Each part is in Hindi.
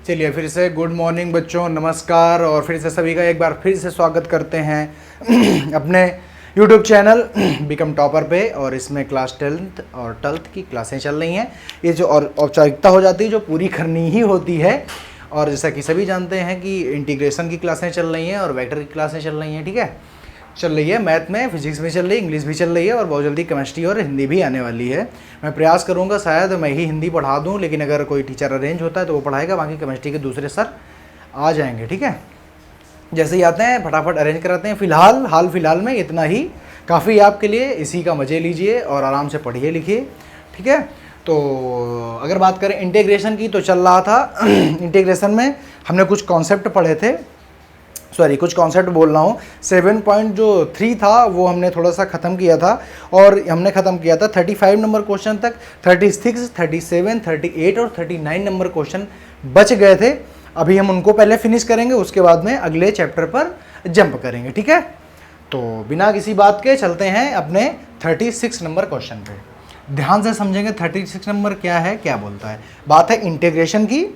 चलिए फिर से गुड मॉर्निंग बच्चों, नमस्कार। और फिर से सभी का एक बार फिर से स्वागत करते हैं अपने YouTube चैनल बिकम टॉपर पे। और इसमें क्लास 10th और 12th की क्लासें चल रही हैं। ये जो और औपचारिकता हो जाती है जो पूरी करनी ही होती है। और जैसा कि सभी जानते हैं कि इंटीग्रेशन की क्लासें चल रही हैं और वेक्टर की क्लासें चल रही हैं, ठीक है। चल रही है, मैथ में, फिजिक्स में चल रही है, इंग्लिश भी चल रही है और बहुत जल्दी केमिस्ट्री और हिंदी भी आने वाली है। मैं प्रयास करूंगा शायद मैं ही हिंदी पढ़ा दूं, लेकिन अगर कोई टीचर अरेंज होता है तो वो पढ़ाएगा, बाकी केमिस्ट्री के दूसरे सर आ जाएंगे, ठीक है। जैसे ही आते हैं फटाफट अरेंज कराते हैं। फिलहाल में इतना ही काफ़ी आपके लिए। इसी का मज़े लीजिए और आराम से पढ़िए लिखिए, ठीक है। तो अगर बात करें इंटीग्रेशन की तो चल रहा था इंटीग्रेशन में हमने कुछ कॉन्सेप्ट पढ़े थे, कुछ कॉन्सेप्ट बोल रहा हूँ। 7.3 था वो हमने थोड़ा सा ख़त्म किया था। और हमने ख़त्म किया था 35 नंबर क्वेश्चन तक। 36, 37, 38 और 39 नंबर क्वेश्चन बच गए थे। अभी हम उनको पहले फिनिश करेंगे, उसके बाद में अगले चैप्टर पर जंप करेंगे, ठीक है। तो बिना किसी बात के चलते हैं अपने 36 नंबर क्वेश्चन पे। ध्यान से समझेंगे 36 नंबर क्या है, क्या बोलता है। बात है इंटीग्रेशन की,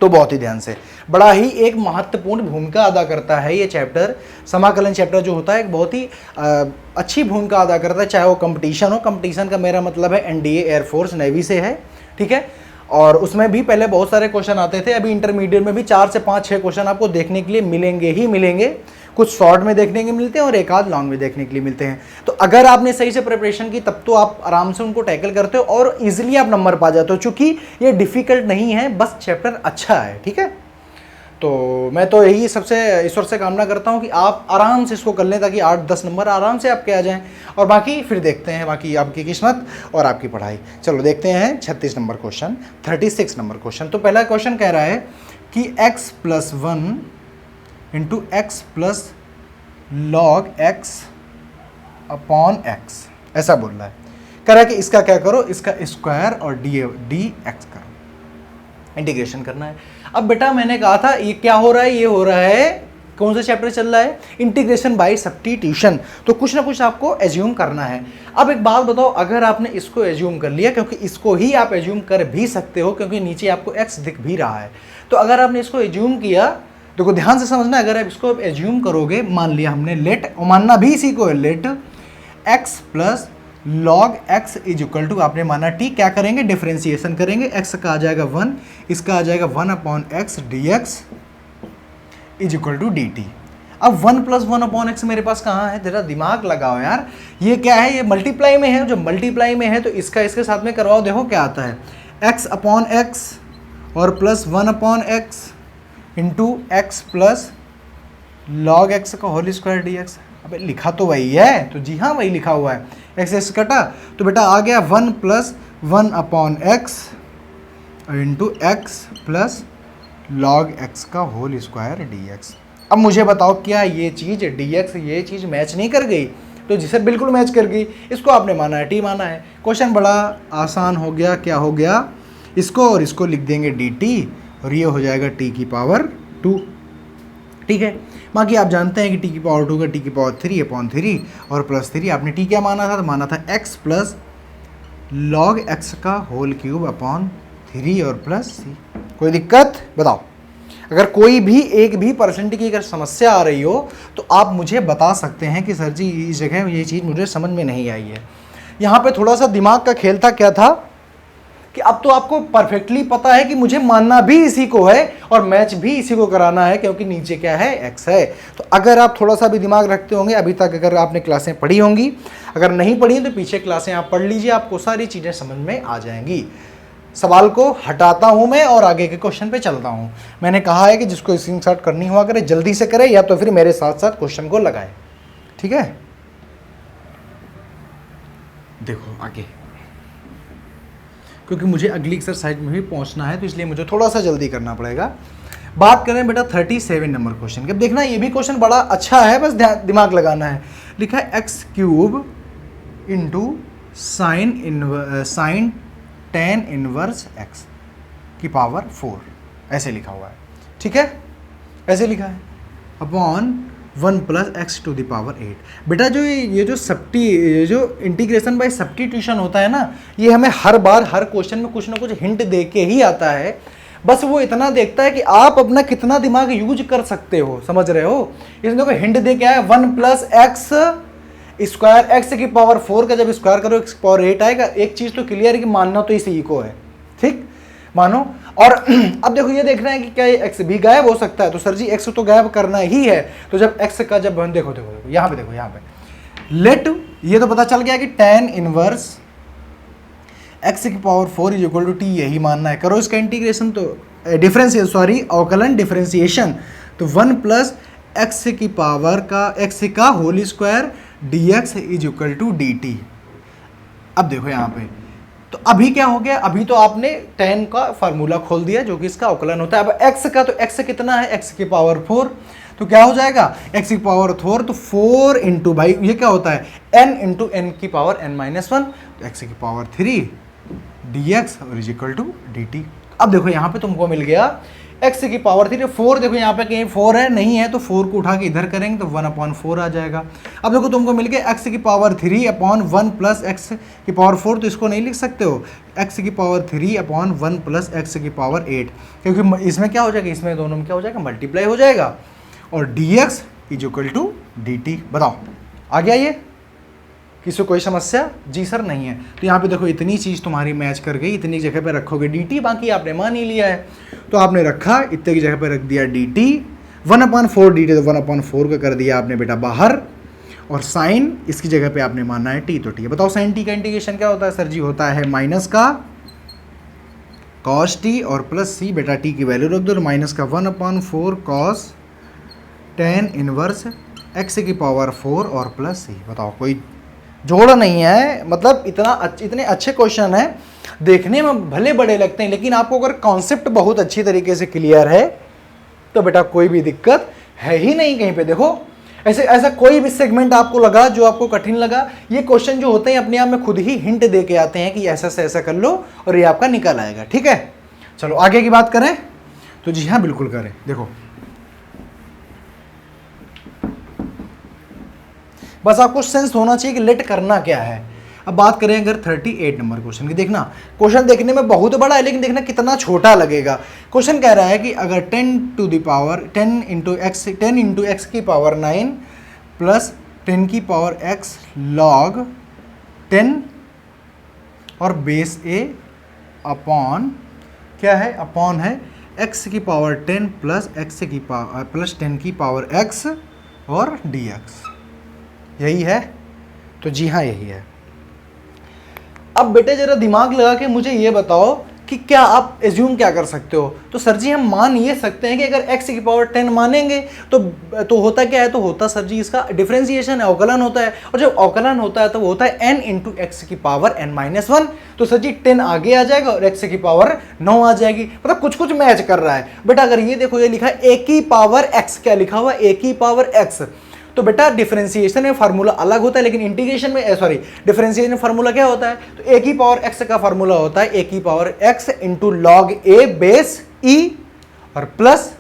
तो बहुत ही ध्यान से। बड़ा ही एक महत्वपूर्ण भूमिका अदा करता है ये चैप्टर। समाकलन चैप्टर जो होता है एक बहुत ही अच्छी भूमिका अदा करता है, चाहे वो कंपटीशन हो। कंपटीशन का मेरा मतलब है एनडीए, एयरफोर्स, नेवी से है, ठीक है। और उसमें भी पहले बहुत सारे क्वेश्चन आते थे। अभी इंटरमीडिएट में भी 4 से 5-6 क्वेश्चन आपको देखने के लिए मिलेंगे ही मिलेंगे। कुछ शॉर्ट में देखने के मिलते हैं और एक आध लॉन्ग में देखने के लिए मिलते हैं। तो अगर आपने सही से प्रिपरेशन की तब तो आप आराम से उनको टैकल करते हो और इजीली आप नंबर पा जाते हो, चूंकि ये डिफिकल्ट नहीं है, बस चैप्टर अच्छा है, ठीक है। तो मैं तो यही सबसे ईश्वर से कामना करता हूँ कि आप आराम से इसको कर लें, ताकि 8-10 नंबर आराम से आपके आ जाएं। और बाकी फिर देखते हैं, बाकी आपकी किस्मत और आपकी पढ़ाई। चलो देखते हैं 36 नंबर क्वेश्चन, 36 नंबर क्वेश्चन। तो पहला क्वेश्चन कह रहा है कि x+1 into x plus log x upon x, ऐसा बोल रहा है। कह रहा है कि इसका क्या करो, इसका स्क्वायर और डी एक्स करो, इंटीग्रेशन करना है। अब बेटा मैंने कहा था ये क्या हो रहा है, ये हो रहा है, कौन सा चैप्टर चल रहा है, इंटीग्रेशन बाय सब्स्टिट्यूशन। तो कुछ ना कुछ आपको एज्यूम करना है। अब एक बात बताओ, अगर आपने इसको एज्यूम कर लिया, क्योंकि इसको ही आप एज्यूम कर भी सकते हो क्योंकि नीचे आपको एक्स दिख भी रहा है, तो अगर आपने इसको एज्यूम किया, देखो ध्यान से समझना, अगर आप इसको एज्यूम करोगे, मान लिया हमने लेट, और मानना भी इसी को है, let x plus log x is equal to, आपने माना t, क्या करेंगे, डिफरेंशिएशन करेंगे। x का आ जाएगा 1, इसका आ जाएगा 1 upon x dx is equal to dt। अब 1 प्लस 1 अपॉन एक्स मेरे पास कहाँ है, तेरा दिमाग लगाओ यार। ये क्या है, ये मल्टीप्लाई में है। जो मल्टीप्लाई में है तो इसका इसके साथ में करवाओ, देखो क्या आता है, x अपॉन एक्स और plus 1 upon x into x plus log x का होल स्क्वायर डी एक्स। अबे लिखा तो वही है, तो जी हाँ वही लिखा हुआ है। एक्स एक्स कटा तो बेटा आ गया 1 plus 1 upon x into x plus log x का होल स्क्वायर डी एक्स। अब मुझे बताओ क्या ये चीज़ डी एक्स, ये चीज़ मैच नहीं कर गई? तो जिसे बिल्कुल मैच कर गई, इसको आपने माना है टी माना है। क्वेश्चन बड़ा आसान हो गया। क्या हो गया, इसको और इसको लिख देंगे डी टी और ये हो जाएगा t की पावर 2, ठीक है। बाकी आप जानते हैं कि t की पावर 2 का t की पावर 3 अपॉन 3 और प्लस 3। आपने t क्या माना था, तो माना था x प्लस लॉग x का होल क्यूब अपॉन 3 और प्लस c। कोई दिक्कत बताओ? अगर कोई भी एक भी परसेंट की अगर समस्या आ रही हो तो आप मुझे बता सकते हैं कि सर जी इस जगह ये चीज़ मुझे समझ में नहीं आई है। यहाँ पे थोड़ा सा दिमाग का खेल था। क्या था कि अब तो आपको परफेक्टली पता है कि मुझे मानना भी इसी को है और मैच भी इसी को कराना है, क्योंकि नीचे क्या है, एक्स है। तो अगर आप थोड़ा सा भी दिमाग रखते होंगे, अभी तक अगर आपने क्लासें पढ़ी होंगी, अगर नहीं पढ़ी तो पीछे क्लासें आप पढ़ लीजिए, आपको सारी चीज़ें समझ में आ जाएंगी। सवाल को हटाता हूं मैं और आगे के क्वेश्चन पे चलता हूं। मैंने कहा है कि जिसको स्क्रीनशॉट करनी हुआ करे जल्दी से करे, या तो फिर मेरे साथ साथ क्वेश्चन को लगाए, ठीक है। देखो आगे, क्योंकि मुझे अगली एक्सरसाइज में भी पहुंचना है, तो इसलिए मुझे थोड़ा सा जल्दी करना पड़ेगा। बात करें बेटा 37 नंबर क्वेश्चन की। अब देखना ये भी क्वेश्चन बड़ा अच्छा है, बस दिमाग लगाना है। लिखा है x cube into sine tan inverse x की पावर 4, ऐसे लिखा हुआ है, ठीक है, ऐसे लिखा है, upon 1 plus x to the power 8। बेटा जो ये जो इंटीग्रेशन बाय सब्स्टिट्यूशन होता है ना, ये हमें हर बार हर क्वेश्चन में कुछ ना कुछ हिंट दे के ही आता है। बस वो इतना देखता है कि आप अपना कितना दिमाग यूज कर सकते हो, समझ रहे हो। इसमें देखो हिंट दे क्या है, 1 प्लस एक्स स्क्वायर, एक्स की पावर 4 का जब स्क्वायर करो एक्स पावर 8 आएगा। एक चीज तो क्लियर है कि मानना तो इसी को है, ठीक मानो। और अब देखो ये देखना है कि क्या ये एक्स भी गायब हो सकता है, तो सर जी एक्स तो गायब करना ही है। तो जब एक्स का जब देखो देखो देखो यहाँ पे, देखो यहाँ पे लेट, ये तो पता चल गया कि tan इनवर्स एक्स की power 4 is equal to t, यही मानना है। करो इसका इंटीग्रेशन, तो डिफरेंशिएशन, सॉरी अवकलन डिफरेंशिएशन, तो 1 प्लस एक्स की पावर का एक्स का whole square d x is equal to d t. अब देखो यहाँ पे, तो अभी क्या हो गया, अभी तो आपने tan का फार्मूला खोल दिया जो कि इसका अवकलन होता है। अब x का, तो x कितना है, x की पावर 4, तो क्या हो जाएगा x की पावर 4, तो 4 इंटू, भाई ये क्या होता है n इंटू n की पावर n-1, तो x की पावर 3 dx और इज इक्वल टू dt। अब देखो यहाँ पे तुमको मिल गया x की पावर 3, 4 देखो यहाँ पे कहीं 4 है नहीं है, तो 4 को उठा के इधर करेंगे तो 1/4 आ जाएगा। अब देखो तुमको मिल गया x की पावर 3/1 प्लस x की पावर 4, तो इसको नहीं लिख सकते हो x की पावर 3/1 प्लस x की पावर 8, क्योंकि इसमें क्या हो जाएगा, इसमें दोनों में क्या हो जाएगा, मल्टीप्लाई हो जाएगा, और dx is equal to dt। बताओ आ गया ये, किसी को कोई समस्या? जी सर नहीं है। तो यहाँ पे देखो इतनी चीज़ तुम्हारी मैच कर गई, इतनी जगह पे रखोगे dt, बाकी आपने मान ही लिया है, तो आपने रखा इतने की जगह पे रख दिया dt, 1/4 dt, तो 1/4 का कर दिया आपने बेटा बाहर, और साइन इसकी जगह पे आपने माना है t, तो t है। बताओ साइन t का इंटीग्रेशन क्या होता है सर जी, होता है माइनस का cos t और प्लस c, बेटा t की वैल्यू रख दो, तो माइनस का 1/4 cos tan इनवर्स x की पावर 4 और प्लस c। बताओ कोई जोड़ नहीं है, मतलब इतने अच्छे क्वेश्चन हैं, देखने में भले बड़े लगते हैं, लेकिन आपको अगर कॉन्सेप्ट बहुत अच्छी तरीके से क्लियर है तो बेटा कोई भी दिक्कत है ही नहीं कहीं पे। देखो ऐसा कोई भी सेगमेंट आपको लगा जो आपको कठिन लगा, ये क्वेश्चन जो होते हैं अपने आप में खुद ही हिंट दे के आते हैं कि ऐसा से ऐसा कर लो और ये आपका निकल आएगा, ठीक है। चलो आगे की बात करें, तो जी हाँ बिल्कुल करें। देखो बस आपको सेंस होना चाहिए कि लेट करना क्या है। अब बात करें अगर 38 नंबर क्वेश्चन की, देखना क्वेश्चन देखने में बहुत बड़ा है, लेकिन देखना कितना छोटा लगेगा। क्वेश्चन कह रहा है कि अगर 10 इंटू एक्स की पावर 9 प्लस 10 की पावर x log 10 और बेस a अपॉन क्या है, अपॉन है x की पावर 10 प्लस x की पावर प्लस 10 की पावर x और dx, यही है। तो जी हाँ यही है। अब बेटे जरा दिमाग लगा के मुझे ये बताओ कि क्या आप एज्यूम क्या कर सकते हो। तो सर जी हम मान ये सकते हैं कि अगर x की पावर 10 मानेंगे तो होता क्या है, तो होता सर जी इसका डिफरेंशिएशन है, अवकलन होता है, और जब अवकलन होता है तो वो होता है n इंटू एक्स की पावर n-1। तो सर जी 10 आगे आ जाएगा और x की पावर 9 आ जाएगी, मतलब कुछ कुछ मैच कर रहा है। बेटा अगर ये देखो, ये लिखा है a की पावर x, क्या लिखा हुआ a की पावर x, तो बेटा डिफरेंशिएशन में फार्मूला अलग होता है, लेकिन इंटीग्रेशन में डिफरेंशिएशन में फार्मूला क्या होता है, तो a की पावर x का फार्मूला होता है a की power x into log a base e और प्लस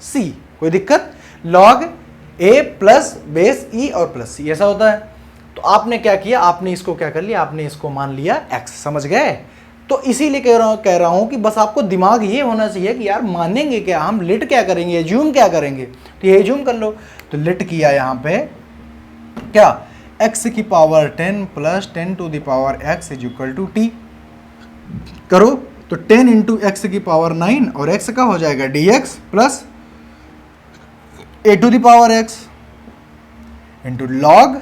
c। कोई दिक्कत, log a plus base e और प्लस c, ऐसा होता है। तो आपने क्या किया, आपने इसको क्या कर लिया, आपने इसको मान लिया x, समझ गए। तो इसीलिए कह रहा हूं कि बस आपको दिमाग ये होना चाहिए कि यार मानेंगे क्या, हम लेट क्या करेंगे, एज्यूम क्या करेंगे, तो ये एज्यूम कर लो। तो लेट किया यहाँ पे क्या, x की power 10 plus 10 to the power x is equal to t करो, तो 10 इंटू एक्स की पावर 9 और x का हो जाएगा dx plus a to the power x into log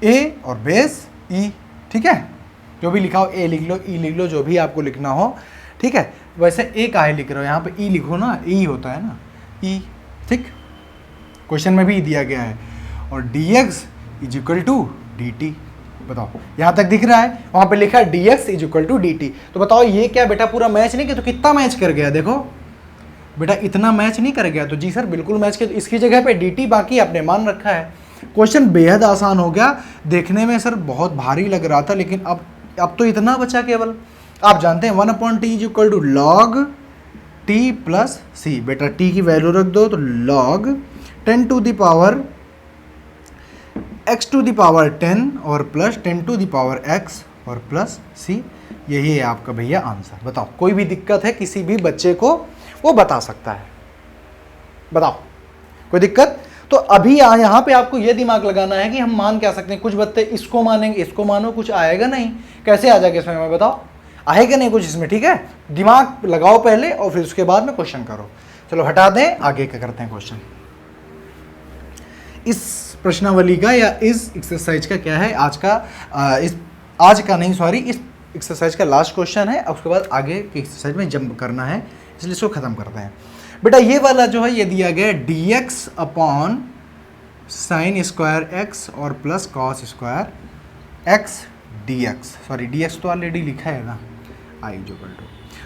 a और बेस e, ठीक है। जो भी लिखा हो a लिख लो, e लिख लो, जो भी आपको लिखना हो, ठीक है। वैसे a काहे लिख रहे हो, यहाँ पे e लिखो ना, e होता है ना e, ठीक, क्वेश्चन में भी दिया गया है, और dx is equal to dt। बताओ यहाँ तक दिख रहा है, वहाँ पे लिखा है dx is equal to dt। तो बताओ ये क्या बेटा पूरा मैच नहीं किया, तो कितना मैच कर गया, देखो बेटा इतना मैच नहीं कर गया। तो जी सर बिल्कुल मैच किया, तो इसकी जगह पे dt बाकी आपने मान रखा है। क्वेश्चन बेहद आसान हो गया, देखने में सर बहुत भारी लग रहा था, लेकिन अब तो इतना बचा केवल। आप जानते हैं 1/t is equal to log t plus c। बेटा t की वैल्यू रख दो, तो log 10 to the power x to the power 10 और plus 10 to the power x और प्लस c, यही है आपका भैया आंसर। बताओ कोई भी दिक्कत है किसी भी बच्चे को, वो बता सकता है। बताओ कोई दिक्कत? तो अभी यहाँ पे आपको ये दिमाग लगाना है कि हम मान क्या सकते हैं। कुछ बच्चे इसको मानेंगे, इसको मानो, कुछ आएगा नहीं। कैसे आ जाएगा इसमें, मैं बताओ, आएगा नहीं कुछ इसमें, ठीक है। दिमाग लगाओ पहले और फिर उसके बाद में क्वेश्चन करो। चलो हटा दें, आगे क्या करते हैं क्वेश्चन। इस प्रश्नावली का या इस एक्सरसाइज का क्या है आज का, आज का नहीं सॉरी, इस एक्सरसाइज का लास्ट क्वेश्चन है। उसके बाद आगे की एक्सरसाइज में जंप करना है, इसलिए इसको खत्म करते हैं। बेटा ये वाला जो है ये दिया गया dx upon sine square x और plus cos square x dx, sorry dx तो ऑलरेडी लिखा है ना, आई जो कर दो।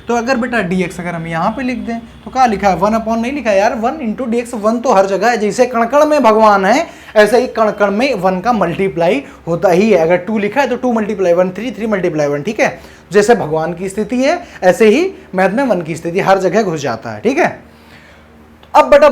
तो अगर बेटा dx अगर हम यहाँ पे लिख दें तो क्या लिखा है, 1 अपॉन नहीं लिखा है यार, 1 इंटू dx, 1 तो हर जगह है। जैसे कण-कण में भगवान है ऐसे ही कण-कण में 1 का मल्टीप्लाई होता ही है। अगर 2 लिखा है तो 2 मल्टीप्लाई 1 3, 3 मल्टीप्लाई 1, ठीक है। जैसे भगवान की स्थिति है ऐसे ही मैथ में 1 की स्थिति हर जगह घुस जाता है, ठीक है। अब बेटा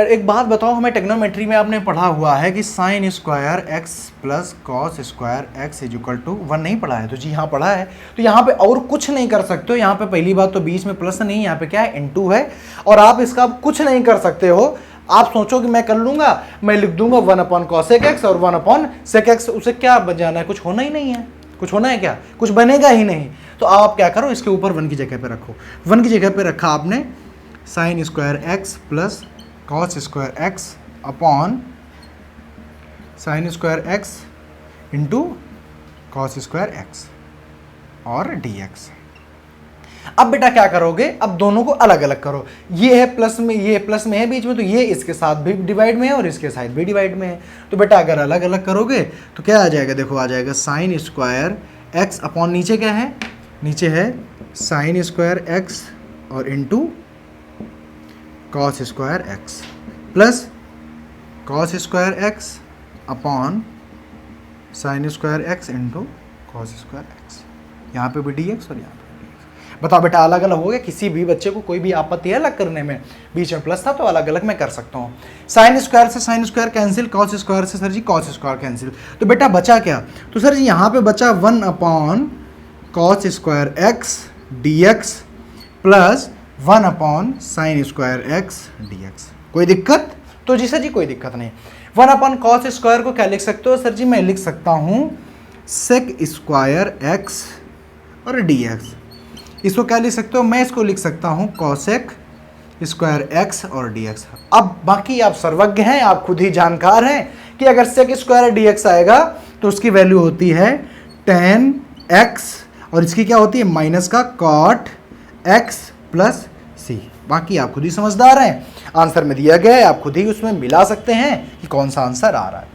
एक बात बताओ, हमें ट्रिग्नोमेट्री में आपने पढ़ा हुआ है कि sine square x plus cos square x is equal to 1 नहीं पढ़ा है? तो जी हाँ पढ़ा है। तो यहाँ पे और कुछ नहीं कर सकते हो। यहाँ पे पहली बात तो बीच में प्लस नहीं, यहाँ पे क्या है इनटू है, और आप इसका कुछ नहीं कर सकते हो। आप सोचो कि मैं कर लूंगा, मैं लिख दूंगा 1 अपॉन कॉसेक एक्स और 1 अपॉन सेक एक्स, उसे क्या बन जाना है, कुछ होना ही नहीं है। कुछ होना है क्या, कुछ बनेगा ही नहीं। तो आप क्या करो, इसके ऊपर 1 की जगह पे रखो। 1 की जगह पे रखा आपने sign square x plus cos square x upon sine square x into cos square x और dx। अब बेटा क्या करोगे, अब दोनों को अलग अलग करो। ये है प्लस में, ये प्लस में है बीच में, तो ये इसके साथ भी डिवाइड में है और इसके साथ भी डिवाइड में है। तो बेटा अगर अलग अलग करोगे तो क्या आ जाएगा, देखो आ जाएगा साइन स्क्वायर एक्स अपॉन नीचे क्या है, नीचे है साइन स्क्वायर एक्स और into cos square x plus cos square x upon sine square x into cos square x. यहाँ पे भी dx और यहाँ पे भी dx। बताओ बेटा अलग अलग हो गया, किसी भी बच्चे को कोई भी आपत्ति है अलग करने में? बीच में प्लस था तो अलग अलग मैं कर सकता हूँ। साइन स्क्वायर से sine square cancel, cos square से सर जी कॉस स्क्वायर कैंसिल। तो बेटा बचा क्या, तो सर जी यहाँ पे बचा 1 upon cos square x dx plus 1 upon sine square x dx। कोई दिक्कत? तो जी सर जी कोई दिक्कत नहीं। 1 अपॉन कॉस स्क्वायर को क्या लिख सकते हो सर जी, मैं लिख सकता हूँ सेक स्क्वायर एक्स और dx। इसको क्या लिख सकते हो, मैं इसको लिख सकता हूँ कॉसेक स्क्वायर एक्स और dx। अब बाकी आप सर्वज्ञ हैं, आप खुद ही जानकार हैं कि अगर सेक स्क्वायर dx आएगा तो उसकी वैल्यू होती है tan x और इसकी क्या होती है माइनस का cot x प्लस सी। बाकी आप खुद ही समझदार हैं, आंसर में दिया गया है, आप खुद ही उसमें मिला सकते हैं कि कौन सा आंसर आ रहा है।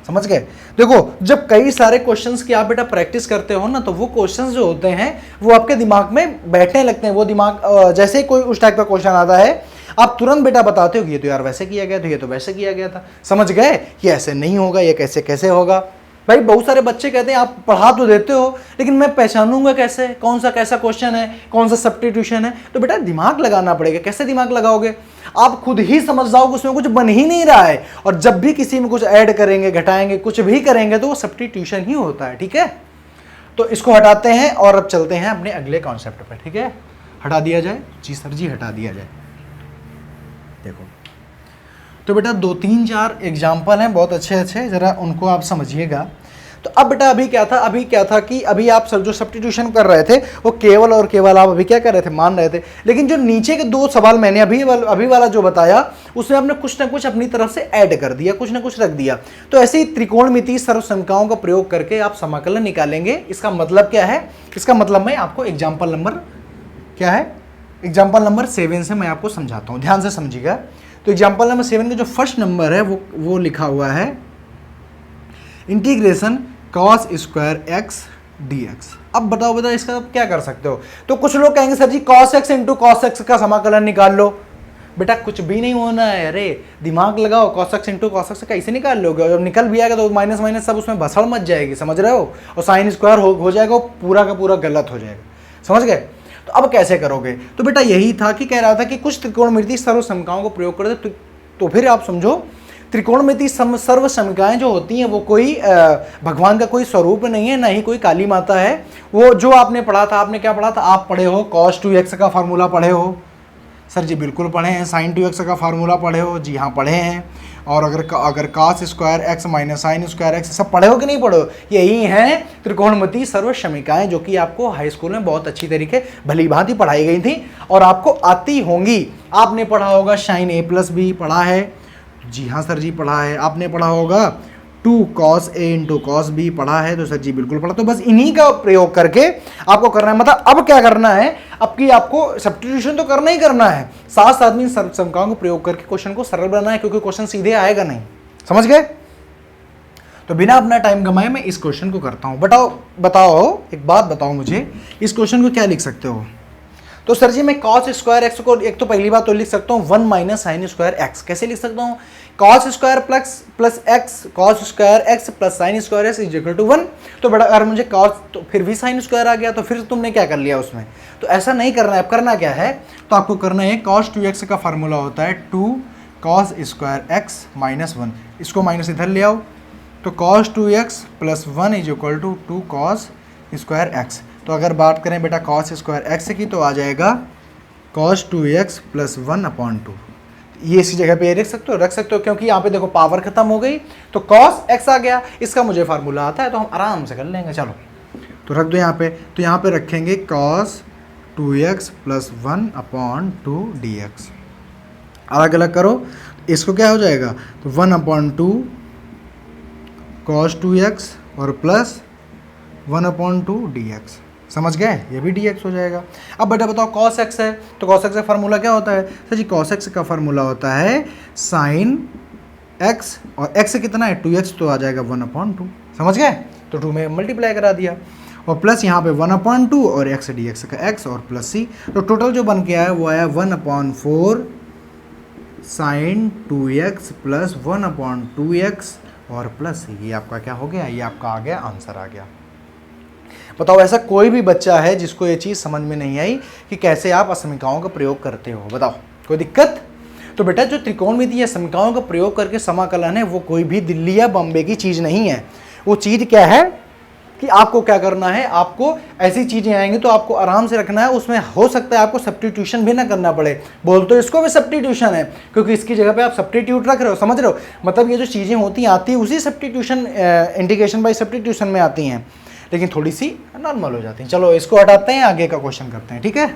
समझ गए? देखो जब कई सारे क्वेश्चंस की आप बेटा प्रैक्टिस करते हो ना, तो वो क्वेश्चंस जो होते हैं वो आपके दिमाग में बैठने लगते हैं। वो दिमाग जैसे ही कोई उस टाइप का क्वेश्चन आता है आप तुरंत बेटा बताते हो कि ये तो यार वैसे किया गया था, ये तो वैसे किया गया था। समझ गए कि ऐसे नहीं होगा, ये कैसे कैसे होगा। भाई बहुत सारे बच्चे कहते हैं आप पढ़ा तो देते हो लेकिन मैं पहचानूंगा कैसे, कौन सा कैसा क्वेश्चन है, कौन सा सब्स्टिट्यूशन है। तो बेटा दिमाग लगाना पड़ेगा। कैसे दिमाग लगाओगे, आप खुद ही समझ जाओगे उसमें कुछ बन ही नहीं रहा है, और जब भी किसी में कुछ ऐड करेंगे, घटाएंगे, कुछ भी करेंगे तो वो सब्स्टिट्यूशन ही होता है, ठीक है। तो इसको हटाते हैं और अब चलते हैं अपने अगले कॉन्सेप्ट पर, ठीक है। हटा दिया जाए जी सर जी, हटा दिया जाए। देखो तो बेटा 2 3 4 एग्जाम्पल हैं बहुत अच्छे अच्छे, ज़रा उनको आप समझिएगा। तो अब बेटा अभी क्या था कि अभी आप सब जो सब्स्टिट्यूशन कर रहे थे वो केवल और केवल आप अभी क्या कर रहे थे, मान रहे थे। लेकिन जो नीचे के 2 सवाल मैंने अभी वाला जो बताया उसमें आपने कुछ ना कुछ अपनी तरफ से ऐड कर दिया, कुछ ना कुछ रख दिया। तो ऐसे ही त्रिकोणमितीय सर्वसमीकरणों का प्रयोग करके आप समाकलन निकालेंगे। इसका मतलब क्या है, इसका मतलब मैं आपको एग्जाम्पल नंबर क्या है, एग्जाम्पल नंबर 7 से मैं आपको समझाता हूँ, ध्यान से समझिएगा। तो एग्जाम्पल नंबर 7 का जो फर्स्ट नंबर है वो लिखा हुआ है integration cos square x dx। अब बताओ इसका आप क्या कर सकते हो। तो कुछ लोग कहेंगे सर जी cos x into cos x का समाकलन निकाल लो। बेटा कुछ भी नहीं होना है, अरे दिमाग लगाओ। cos x into cos x कैसे निकाल लोगे, जब निकल भी आएगा तो माइनस माइनस सब उसमें भसड़ मच जाएगी, समझ रहे हो, और साइन स्क्वायर हो जाएगा, पूरा का पूरा गलत हो जाएगा। समझ गए? तो अब कैसे करोगे, तो बेटा यही था कि कह रहा था कि कुछ त्रिकोणमितीय सर्वसमीकरणों को प्रयोग कर दे। तो फिर आप समझो त्रिकोणमितीय सर्वसमीकरणाएं जो होती हैं वो कोई भगवान का कोई स्वरूप नहीं है, ना ही कोई काली माता है। वो जो आपने पढ़ा था, आपने क्या पढ़ा था, आप पढ़े हो cos 2x का फार्मूला पढ़े हो, सर जी बिल्कुल पढ़े हैं। साइन 2x का फार्मूला पढ़े हो? जी हाँ पढ़े हैं। और अगर cos square x minus sign square x सब पढ़े हो कि नहीं पढ़े हो? यही हैं त्रिकोणमिति सर्वसमीकाएं जो कि आपको हाई स्कूल में बहुत अच्छी तरीके भली भांति पढ़ाई गई थी और आपको आती होंगी। आपने पढ़ा होगा साइन a प्लस बी, पढ़ा है? जी हाँ सर जी पढ़ा है। आपने पढ़ा होगा 2 cos a into cos b, पढ़ा है? तो सर जी बिल्कुल पढ़ा। तो बस इन्हीं का प्रयोग करके आपको करना है। मतलब अब क्या करना है, अब की आपको सब्स्टिट्यूशन तो करना ही करना है, साथ साथ में समीकरणों को प्रयोग करके क्वेश्चन को सरल बनाना है, क्योंकि क्वेश्चन सीधे आएगा नहीं। समझ गए? तो बिना अपना टाइम गमाए मैं इस क्वेश्चन को करता हूं। बताओ एक बात बताओ मुझे, इस क्वेश्चन को क्या लिख सकते हो? तो सर जी मैं cos स्क्वायर एक्स को एक तो पहली बात तो लिख सकता हूँ 1 माइनस साइन स्क्वायर एक्स। कैसे लिख सकता हूँ? cos square plus x, cos square x plus sine square x is equal to 1। तो बड़ा अगर मुझे cos तो फिर भी साइन स्क्वायर आ गया, तो फिर तुमने क्या कर लिया उसमें? तो ऐसा नहीं करना है। अब करना क्या है, तो आपको करना है cos 2x का फार्मूला होता है 2 cos स्क्वायर एक्स माइनस 1। इसको माइनस इधर ले आओ, तो cos 2x plus 1 is equal to 2 cos square x. तो अगर बात करें बेटा cos स्क्वायर एक्स की, तो आ जाएगा cos 2x प्लस 1/2। ये इसी जगह पे रख सकते हो क्योंकि यहाँ पे देखो पावर खत्म हो गई, तो cos x आ गया। इसका मुझे फार्मूला आता है तो हम आराम से कर लेंगे। चलो तो रख दो यहाँ पे। तो यहाँ पे रखेंगे cos 2x प्लस 1/2 dx। अलग अलग करो, इसको क्या हो जाएगा, तो 1/2 cos 2x और प्लस 1/2 dx। समझ गए? ये भी dx हो जाएगा। अब बेटा बताओ cos x है, तो cos x का फार्मूला क्या होता है? सर जी cos x का फार्मूला होता है sin x, और x कितना है 2x, तो आ जाएगा 1/2। समझ गए? तो 2 में मल्टीप्लाई करा दिया, और प्लस यहाँ पे 1/2 और x dx का x और प्लस c। तो टोटल जो बन के आया वो आया 1/4 sin 2x प्लस 1/2x और प्लस c। ये आपका क्या हो गया? ये आपका आ गया, आंसर आ गया। बताओ ऐसा कोई भी बच्चा है जिसको ये चीज़ समझ में नहीं आई कि कैसे आप असमीकाओं का प्रयोग करते हो? बताओ कोई दिक्कत? तो बेटा जो त्रिकोणमिति या समीकरणों का प्रयोग करके समाकलन है वो कोई भी दिल्ली या बॉम्बे की चीज़ नहीं है। वो चीज़ क्या है कि आपको क्या करना है, आपको ऐसी चीज़ें आएंगी तो आपको आराम से रखना है। उसमें हो सकता है आपको सब्स्टिट्यूशन भी ना करना पड़े। बोल तो इसको भी सब्स्टिट्यूशन है क्योंकि इसकी जगह पे आप सब्स्टिट्यूट रख रहे हो। समझ रहे हो? मतलब ये जो चीज़ें होती आती उसी सब्स्टिट्यूशन इंटीग्रेशन बाय सब्स्टिट्यूशन में आती हैं, लेकिन थोड़ी सी नॉर्मल हो जाती हैं। चलो इसको हटाते हैं, आगे का क्वेश्चन करते हैं। ठीक है?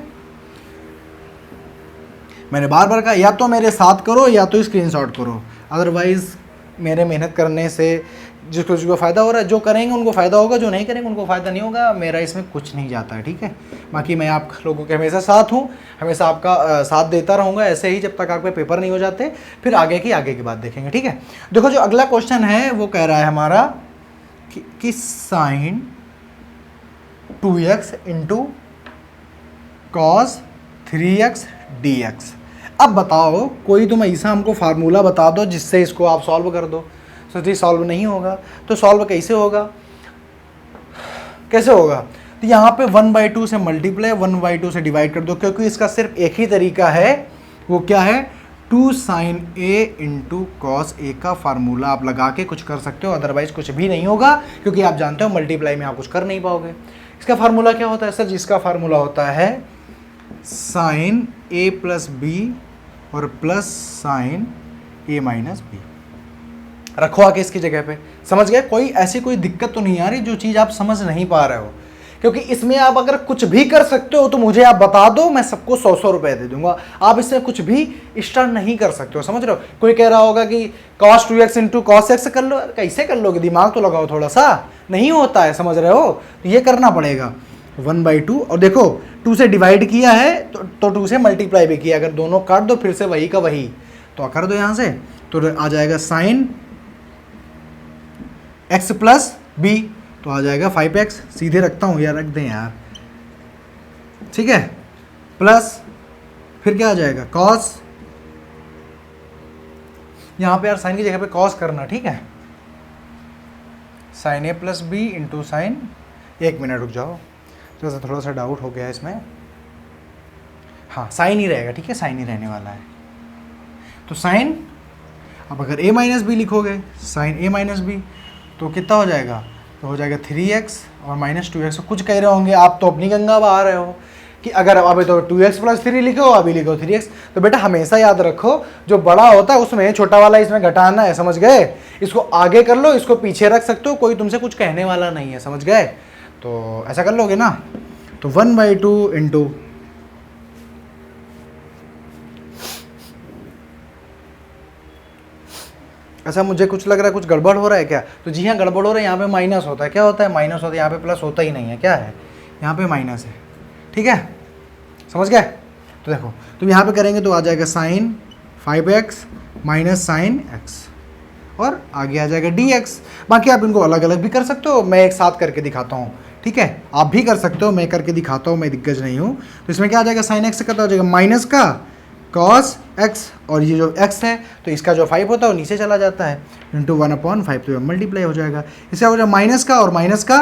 मैंने बार बार कहा या तो मेरे साथ करो या तो स्क्रीनशॉट करो, अदरवाइज मेरे मेहनत करने से जिसको फ़ायदा हो रहा है, जो करेंगे उनको फ़ायदा होगा, जो नहीं करेंगे उनको फ़ायदा नहीं होगा। मेरा इसमें कुछ नहीं जाता है। ठीक है? बाकी मैं आप लोगों के हमेशा साथ हूँ, हमेशा आपका साथ देता रहूँगा ऐसे ही जब तक आपके पेपर नहीं हो जाते। फिर आगे की बात देखेंगे। ठीक है? देखो जो अगला क्वेश्चन है वो कह रहा है हमारा कि sign 2x into cos 3x dx। अब बताओ कोई तुम ऐसा हमको फार्मूला बता दो जिससे इसको आप सॉल्व कर दो। सोचिए सॉल्व नहीं होगा तो सॉल्व कैसे होगा? तो यहाँ पे 1/2 से मल्टीप्लाई 1/2 से डिवाइड कर दो, क्योंकि इसका सिर्फ एक ही तरीका है। वो क्या है? 2 sin a into cos A का फार्मूला आप लगा के कुछ कर सकते हो, अदरवाइज कुछ भी नहीं होगा, क्योंकि आप जानते हो मल्टीप्लाई में आप कुछ कर नहीं पाओगे। इसका फार्मूला क्या होता है सर? जिसका फार्मूला होता है साइन a प्लस बी और plus sine a minus b. रखो आके इसकी जगह पे। समझ गए? कोई दिक्कत तो नहीं आ रही जो चीज़ आप समझ नहीं पा रहे हो, क्योंकि इसमें आप अगर कुछ भी कर सकते हो तो मुझे आप बता दो, मैं सबको 100 रुपए दे दूंगा। आप इससे कुछ भी स्टार्ट नहीं कर सकते हो। समझ रहे हो? कोई कह रहा होगा कि cos 2x into cos x कर लो। कैसे कर लोगे? दिमाग तो लगाओ थोड़ा सा। नहीं होता है, समझ रहे हो? तो ये करना पड़ेगा 1/2। और देखो 2 से डिवाइड किया है तो 2 से मल्टीप्लाई भी किया। अगर दोनों काट दो फिर से वही का वही, तो कर दो यहाँ से, तो आ जाएगा साइन x प्लस बी, तो आ जाएगा 5x। सीधे रखता हूँ यार, रख दें यार। ठीक है? प्लस फिर क्या आ जाएगा? कॉस, यहाँ पे यार साइन की जगह पे कॉस करना। ठीक है? Sine A plus B into sine, 1 minute रुक जाओ, थोड़ा सा डाउट हो गया इसमें। हाँ साइन ही रहेगा। ठीक है? साइन ही रहने वाला है। तो साइन, अब अगर a माइनस बी लिखोगे, साइन a माइनस बी, तो कितना हो जाएगा? तो हो जाएगा 3x और माइनस 2x। कुछ कह रहे होंगे आप तो अपनी गंगा बहा रहे हो, कि अगर अभी तो 2x प्लस 3 लिखो, अभी लिखो 3x, तो बेटा हमेशा याद रखो जो बड़ा होता है उसमें छोटा वाला इसमें घटाना है, समझ गए। इसको आगे कर लो, इसको पीछे रख सकते हो, कोई तुमसे कुछ कहने वाला नहीं है, समझ गए। तो ऐसा कर लोगे ना, तो 1/2 इंटू ऐसा मुझे कुछ लग रहा है कुछ गड़बड़ हो रहा है क्या, तो जी हाँ गड़बड़ हो रहा है। यहाँ पे माइनस होता है, क्या होता है माइनस होता है, यहाँ पे प्लस होता ही नहीं है, क्या है यहाँ पे माइनस है, ठीक है, समझ गए। तो देखो तुम यहाँ पे करेंगे तो आ जाएगा sign 5x minus sign x, और आगे आ जाएगा dx। बाकी आप इनको अलग अलग भी कर सकते हो, मैं एक साथ करके दिखाता हूँ, ठीक है, आप भी कर सकते हो, मैं करके दिखाता हूँ, मैं दिग्गज नहीं हूँ। तो इसमें क्या आ जाएगा, साइन x का तो आ जाएगा माइनस का cos x, और ये जो x है तो इसका जो 5 होता है वो नीचे चला जाता है, इंटू 1/5 तो मल्टीप्लाई हो जाएगा। इसका हो जाएगा माइनस का, और माइनस का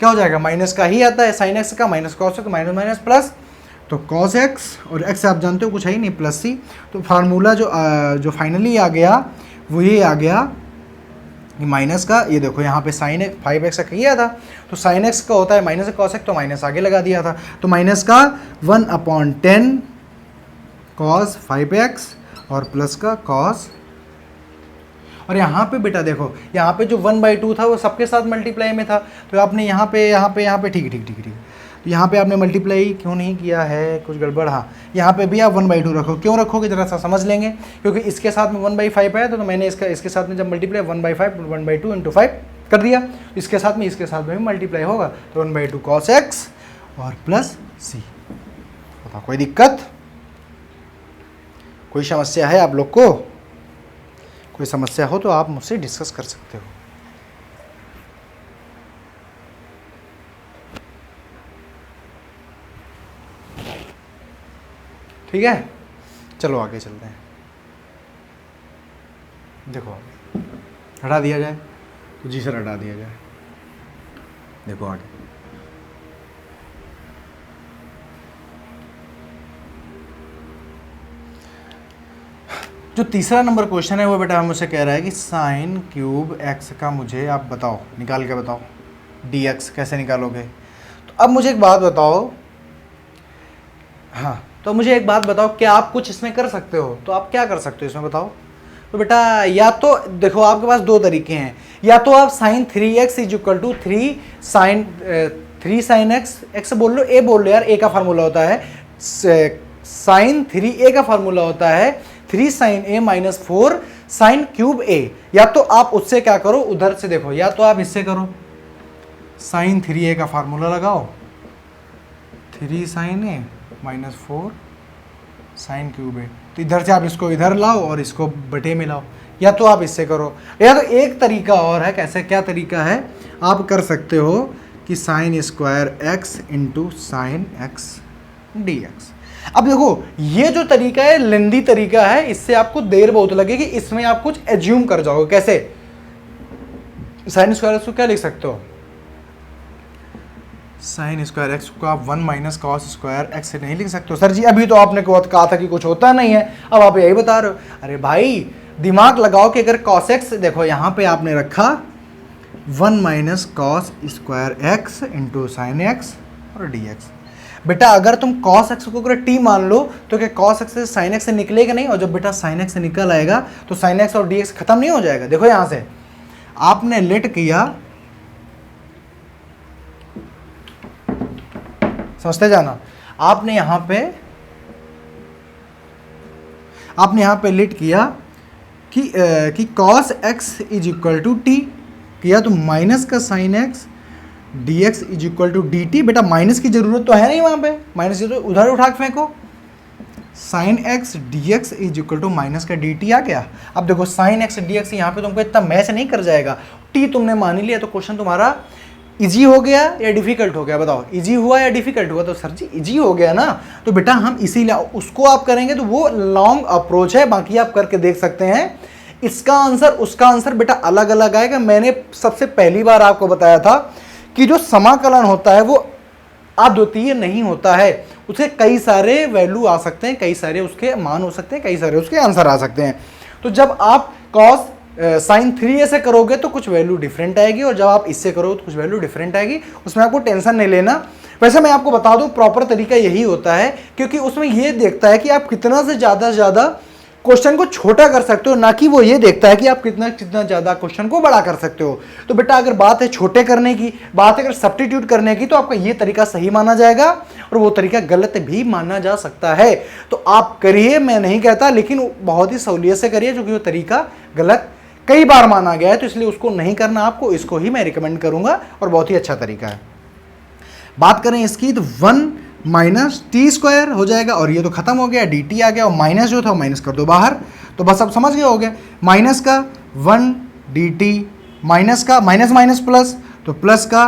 क्या हो जाएगा, माइनस का ही आता है साइन x का, minus cos x, minus minus plus, तो cos x और x आप जानते हो कुछ है ही नहीं, प्लस c। तो फार्मूला जो फाइनली आ गया वो ये आ गया माइनस का, ये देखो यहाँ पे साइन 5x का किया था, तो साइन x का होता है माइनस cos x, तो माइनस आगे लगा दिया था, तो माइनस का 1/10 cos 5x और प्लस का cos, और यहाँ पे बेटा देखो यहाँ पे जो 1/2 था वो सबके साथ मल्टीप्लाई में था, तो आपने यहाँ पे ठीक है, तो यहाँ पे आपने मल्टीप्लाई क्यों नहीं किया है, कुछ गड़बड़। हाँ यहाँ पे भी आप 1/2 रखो, क्यों रखोगे जरा सा समझ लेंगे, क्योंकि इसके साथ में 1/5 है, तो मैंने इसके साथ में जब मल्टीप्लाई 1/2 इंटू 5 कर दिया, इसके साथ में भी मल्टीप्लाई होगा, तो 1/2 cos x और प्लस c। बताओ कोई दिक्कत, कोई समस्या है आप लोग को, कोई समस्या हो तो आप मुझसे डिस्कस कर सकते हो। ठीक है, चलो आगे चलते हैं। देखो हटा दिया जाए तो जी सर हटा दिया जाए, देखो आगे जो तीसरा नंबर क्वेश्चन है वो बेटा मुझसे कह रहा है कि साइन क्यूब x का मुझे आप बताओ, निकाल के बताओ dx कैसे निकालोगे। तो अब मुझे एक बात बताओ, हाँ तो मुझे एक बात बताओ, क्या आप कुछ इसमें कर सकते हो, तो आप क्या कर सकते हो इसमें बताओ। तो बेटा या तो देखो आपके पास दो तरीके हैं, या तो आप sine 3x is equal to 3 sine x बोल लो, a बोल लो यार, a का फार्मूला होता है साइन 3a का फार्मूला होता है 3 sine a minus 4 sine cube a। या तो आप उससे क्या करो, उधर से देखो, या तो आप इससे करो साइन 3a का फार्मूला लगाओ 3 sine a minus 4 sine cube a, तो इधर से आप इसको इधर लाओ और इसको बटे में लाओ, या तो आप इससे करो, या तो एक तरीका और है, कैसे क्या तरीका है, आप कर सकते हो कि sine square x into sine x dx। अब देखो ये जो तरीका है लेंदी तरीका है, इससे आपको देर बहुत लगेगी, इसमें आप कुछ एज्यूम कर जाओगे। कैसे, साइन स्क्वायर x को क्या लिख सकते हो, साइन स्क्वायर x को आप 1 माइनस कॉस स्क्वायर x से नहीं लिख सकते हो। सर जी अभी तो आपने कहा था कि कुछ होता नहीं है, अब आप यही बता रहे हो। अरे भाई दिमाग लगाओ कि अगर cos x, देखो यहाँ पे आपने रखा 1 minus cos square x into sine x और dx। बेटा अगर तुम cos x को अगर t मान लो तो क्या cos x से sin x से निकलेगा नहीं, और जब बेटा sin x से निकल आएगा तो sin x और dx खत्म नहीं हो जाएगा। देखो यहां से आपने लेट किया, समझते जाना, आपने यहां पे लेट किया कि cos x is equal to t किया, तो माइनस का sine x dx is equal to d t. बेटा माइनस की जरूरत तो है नहीं वहां पे, माइनस तो उधर उठा के फेंको, sine x dx is equal to minus का डी टी आ गया। अब देखो साइन x dx यहाँ पे तुमको इतना मैच नहीं कर जाएगा, टी तुमने मान लिया तो क्वेश्चन तुम्हारा इजी हो गया या डिफिकल्ट हो गया, बताओ इजी हुआ या डिफिकल्ट हुआ। तो सर जी इजी हो गया ना, तो बेटा हम इसीलिए उसको आप करेंगे तो वो लॉन्ग अप्रोच है, बाकी आप करके देख सकते हैं। इसका आंसर उसका आंसर बेटा अलग अलग आएगा। मैंने सबसे पहली बार आपको बताया था कि जो समाकलन होता है वो अद्वितीय नहीं होता है, उसे कई सारे वैल्यू आ सकते हैं, कई सारे उसके मान हो सकते हैं, कई सारे उसके आंसर आ सकते हैं। तो जब आप कॉस साइन 3a से करोगे तो कुछ वैल्यू डिफरेंट आएगी, और जब आप इससे करोगे तो कुछ वैल्यू डिफरेंट आएगी, उसमें आपको टेंशन नहीं लेना। वैसे मैं आपको बता दूं प्रॉपर तरीका यही होता है, क्योंकि उसमें ये देखता है कि आप कितना से ज़्यादा क्वेश्चन को छोटा कर सकते हो, ना कि वो ये देखता है कि आप कितना ज़्यादा क्वेश्चन को बड़ा कर सकते हो। तो बेटा अगर बात है छोटे करने की, बात है अगर सब्स्टिट्यूट करने की, तो आपका ये तरीका सही माना जाएगा और वो तरीका गलत भी माना जा सकता है। तो आप करिए, मैं नहीं कहता, लेकिन बहुत ही सहूलियत से करिए, क्योंकि वो तरीका गलत कई बार माना गया है, तो इसलिए उसको नहीं करना आपको, इसको ही मैं रिकमेंड करूंगा और बहुत ही अच्छा तरीका है। बात करें इसकी तो 1 माइनस टी स्क्वायर हो जाएगा और ये तो खत्म हो गया, डी टी आ गया और माइनस जो था माइनस कर दो बाहर, तो बस अब समझ गए हो गया। माइनस का 1 डी टी, माइनस का माइनस माइनस प्लस, तो प्लस का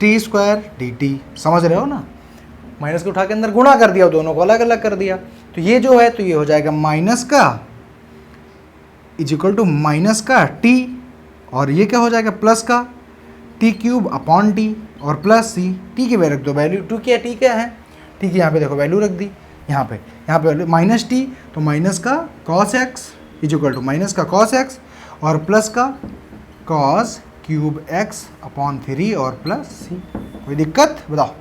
टी स्क्वायर डी टी, समझ रहे हो ना। माइनस को उठा के अंदर गुणा कर दिया, दोनों को अलग अलग कर दिया, तो ये जो है तो ये हो जाएगा माइनस का इज इक्वल टू माइनस का टी, और ये क्या हो जाएगा प्लस का टी क्यूब अपॉन टी और प्लस सी, टी की वैल्यू रख दो, वैल्यू टू क्या टी क्या है, टी की यहाँ पे देखो वैल्यू रख दी, यहाँ पे वैल्यू माइनस टी, तो माइनस का cos x is equal to minus का कॉस एक्स और प्लस का कॉस क्यूब एक्स अपॉन 3 और प्लस सी। कोई दिक्कत बताओ,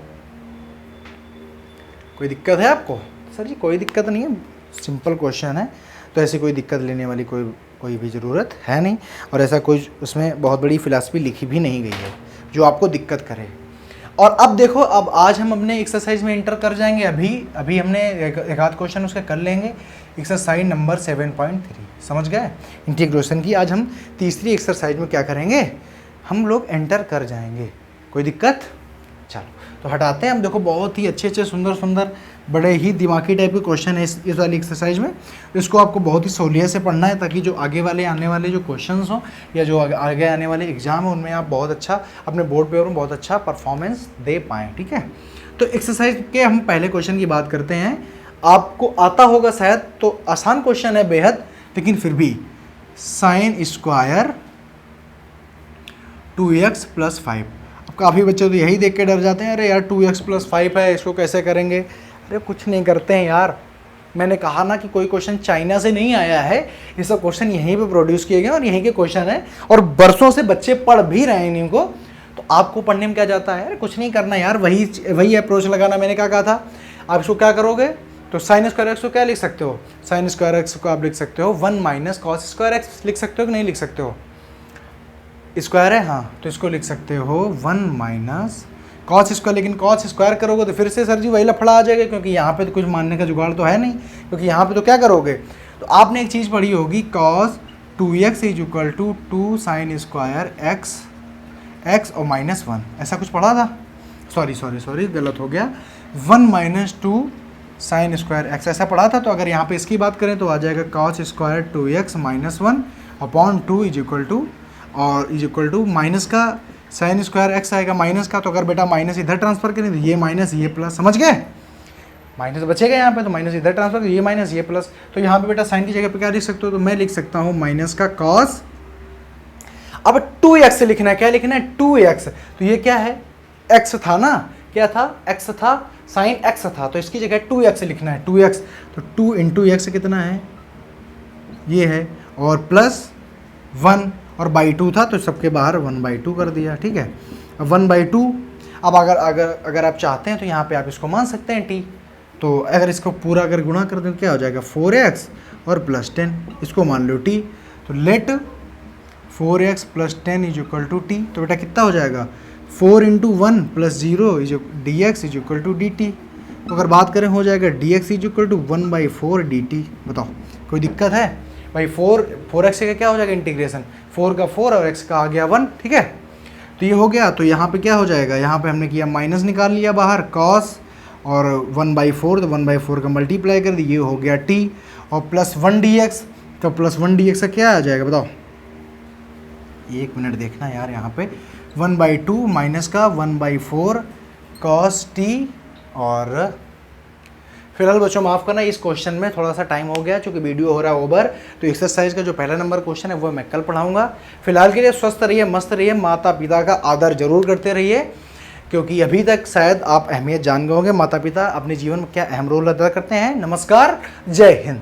कोई दिक्कत है आपको? सर जी कोई दिक्कत नहीं है, सिंपल क्वेश्चन है, तो ऐसी कोई दिक्कत लेने वाली कोई भी ज़रूरत है नहीं, और ऐसा कोई उसमें बहुत बड़ी फिलॉसफी लिखी भी नहीं गई है जो आपको दिक्कत करे। और अब देखो, अब आज हम अपने एक्सरसाइज में इंटर कर जाएंगे, अभी हमने एक आध क्वेश्चन उसका कर लेंगे। एक्सरसाइज नंबर 7.3 समझ गए, इंटीग्रेशन की। आज हम तीसरी एक्सरसाइज में क्या करेंगे, हम लोग एंटर कर जाएंगे। कोई दिक्कत? चलो तो हटाते हैं हम। देखो बहुत ही अच्छे सुंदर बड़े ही दिमागी टाइप के क्वेश्चन है इस वाली एक्सरसाइज में। इसको आपको बहुत ही सहूलियत से पढ़ना है, ताकि जो आगे आने वाले जो क्वेश्चंस हों या जो आगे आने वाले एग्जाम हो, उनमें आप बहुत अच्छा अपने बोर्ड पेपर में बहुत अच्छा परफॉर्मेंस दे पाएँ। ठीक है, तो एक्सरसाइज के हम पहले क्वेश्चन की बात करते हैं। आपको आता होगा शायद, तो आसान क्वेश्चन है बेहद, लेकिन फिर भी साइन स्क्वायर 2x + 5। अब काफ़ी बच्चे तो यही देख के डर जाते हैं, अरे यार 2x + 5 है, इसको कैसे करेंगे। अरे कुछ नहीं करते हैं यार, मैंने कहा ना कि कोई क्वेश्चन चाइना से नहीं आया है, ये सब क्वेश्चन यहीं पे प्रोड्यूस किए गए और यहीं के क्वेश्चन है, और बरसों से बच्चे पढ़ भी रहे हैं इनको। तो आपको पढ़ने में क्या जाता है, अरे कुछ नहीं करना यार, वही अप्रोच लगाना। मैंने क्या कहा था, आप इसको क्या करोगे, तो साइन स्क्वायर एक्स को क्या लिख सकते हो, साइन स्क्वायर एक्स को आप लिख सकते हो 1 - कॉस स्क्वायर एक्स लिख सकते हो कि नहीं लिख सकते हो। स्क्वायर है, हाँ, तो इसको लिख सकते हो 1 - कॉस स्क्वायर। लेकिन कॉस स्क्वायर करोगे तो फिर से सर जी वही लफड़ा आ जाएगा, क्योंकि यहाँ पे तो कुछ मानने का जुगाड़ तो है नहीं, क्योंकि यहाँ पे तो क्या करोगे, तो आपने एक चीज़ पढ़ी होगी, cos 2x = 2 sign square x और -1, ऐसा कुछ पढ़ा था। सॉरी गलत हो गया, 1 - 2 साइन स्क्वायर एक्स ऐसा पढ़ा था। तो अगर यहाँ पे इसकी बात करें तो आ जाएगा cos square 2x - 1 upon 2 is equal to minus का साइन स्क्वायर एक्स आएगा माइनस का, तो अगर बेटा माइनस इधर ट्रांसफर करें तो ये माइनस ये प्लस, समझ गए, माइनस बचेगा यहाँ पे, तो माइनस इधर ट्रांसफर, तो ये माइनस ये प्लस। तो यहाँ पे बेटा साइन की जगह पे क्या लिख सकते हो, तो मैं लिख सकता हूँ माइनस का कॉस, अब 2x लिखना है, क्या लिखना है 2x, तो ये क्या है x था ना, क्या था x था, साइन x था, तो इसकी जगह 2x लिखना है, 2x, तो 2 × x कितना है, ये है, और प्लस 1 और /2 था, तो सबके बाहर 1/2 कर दिया। ठीक है, अब 1/2, अब अगर आप चाहते हैं तो यहाँ पे आप इसको मान सकते हैं t, तो अगर इसको पूरा अगर गुणा कर दें तो क्या हो जाएगा 4x और +10, इसको मान लो t, तो लेट 4x + 10 = t, तो बेटा कितना हो जाएगा 4 × 1 + 0 dx = dt। तो अगर बात करें हो जाएगा dx = 1/4 dt। बताओ कोई दिक्कत है भाई, 4x का क्या हो जाएगा इंटीग्रेशन, 4 का 4 और x का आ गया 1। ठीक है, तो ये हो गया, तो यहाँ पे क्या हो जाएगा, यहाँ पे हमने किया माइनस निकाल लिया बाहर, cos और 1/4, तो 1/4 का मल्टीप्लाई कर दी, ये हो गया t और +1 dx, तो +1 dx का क्या आ जाएगा बताओ, 1 मिनट देखना यार, यहाँ पे 1/2 माइनस का 1/4 cos t, और फिलहाल बच्चों माफ़ करना, इस क्वेश्चन में थोड़ा सा टाइम हो गया, चूँकि वीडियो हो रहा है ओवर, तो एक्सरसाइज का जो पहला नंबर क्वेश्चन है वो मैं कल पढ़ाऊंगा। फिलहाल के लिए स्वस्थ रहिए, मस्त रहिए, माता पिता का आदर जरूर करते रहिए, क्योंकि अभी तक शायद आप अहमियत जान गए होंगे, माता पिता अपने जीवन में क्या अहम रोल अदा करते हैं। नमस्कार, जय हिंद।